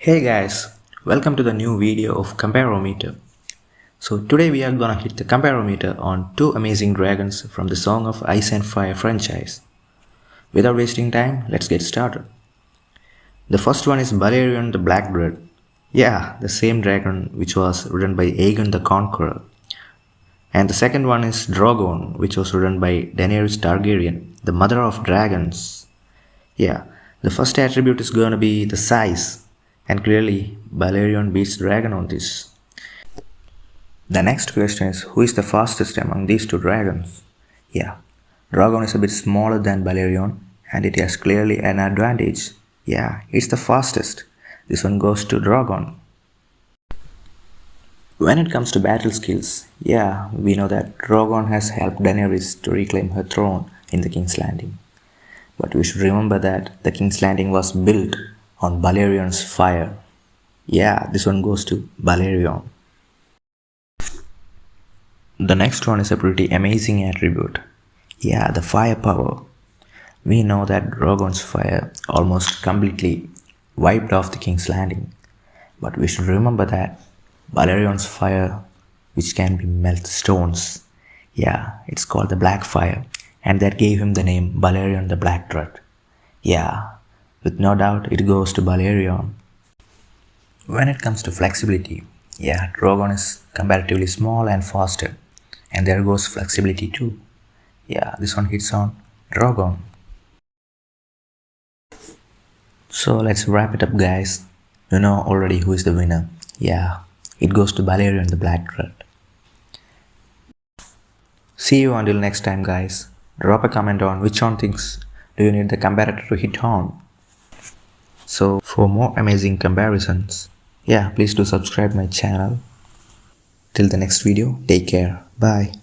Hey guys, welcome to the new video of Comparometer. So today we are gonna hit the Comparometer on two amazing dragons from the Song of Ice and Fire franchise. Without wasting time, let's get started. The first one is BALERION the Black Dread. Yeah, the same dragon which was ridden by Aegon the Conqueror. And the second one is DROGON, which was ridden by Daenerys Targaryen, the mother of dragons. Yeah, the first attribute is gonna be the size. And clearly, BALERION beats Dragon on this. The next question is, who is the fastest among these two dragons? Yeah, DROGON is a bit smaller than BALERION and it has clearly an advantage. Yeah, it's the fastest. This one goes to DROGON. When it comes to battle skills, yeah, we know that DROGON has helped Daenerys to reclaim her throne in the King's Landing. But we should remember that the King's Landing was built on BALERION's fire. Yeah, this one goes to BALERION. The next one is a pretty amazing attribute. Yeah, the firepower. We know that DROGON's fire almost completely wiped off the King's Landing. But we should remember that BALERION's fire, which can be melt stones. Yeah, it's called the Black Fire, and that gave him the name BALERION the Black Dread. Yeah, with no doubt it goes to BALERION. When it comes to flexibility, yeah, DROGON is comparatively small and faster, and there goes flexibility too. Yeah, this one hits on DROGON. So let's wrap it up, guys. You know already who is the winner. Yeah, it goes to BALERION the Black Dread. See you until next time, guys. Drop a comment on which one things do you need the comparator to hit on. So for more amazing comparisons, yeah, please do subscribe my channel. Till the next video, take care. Bye.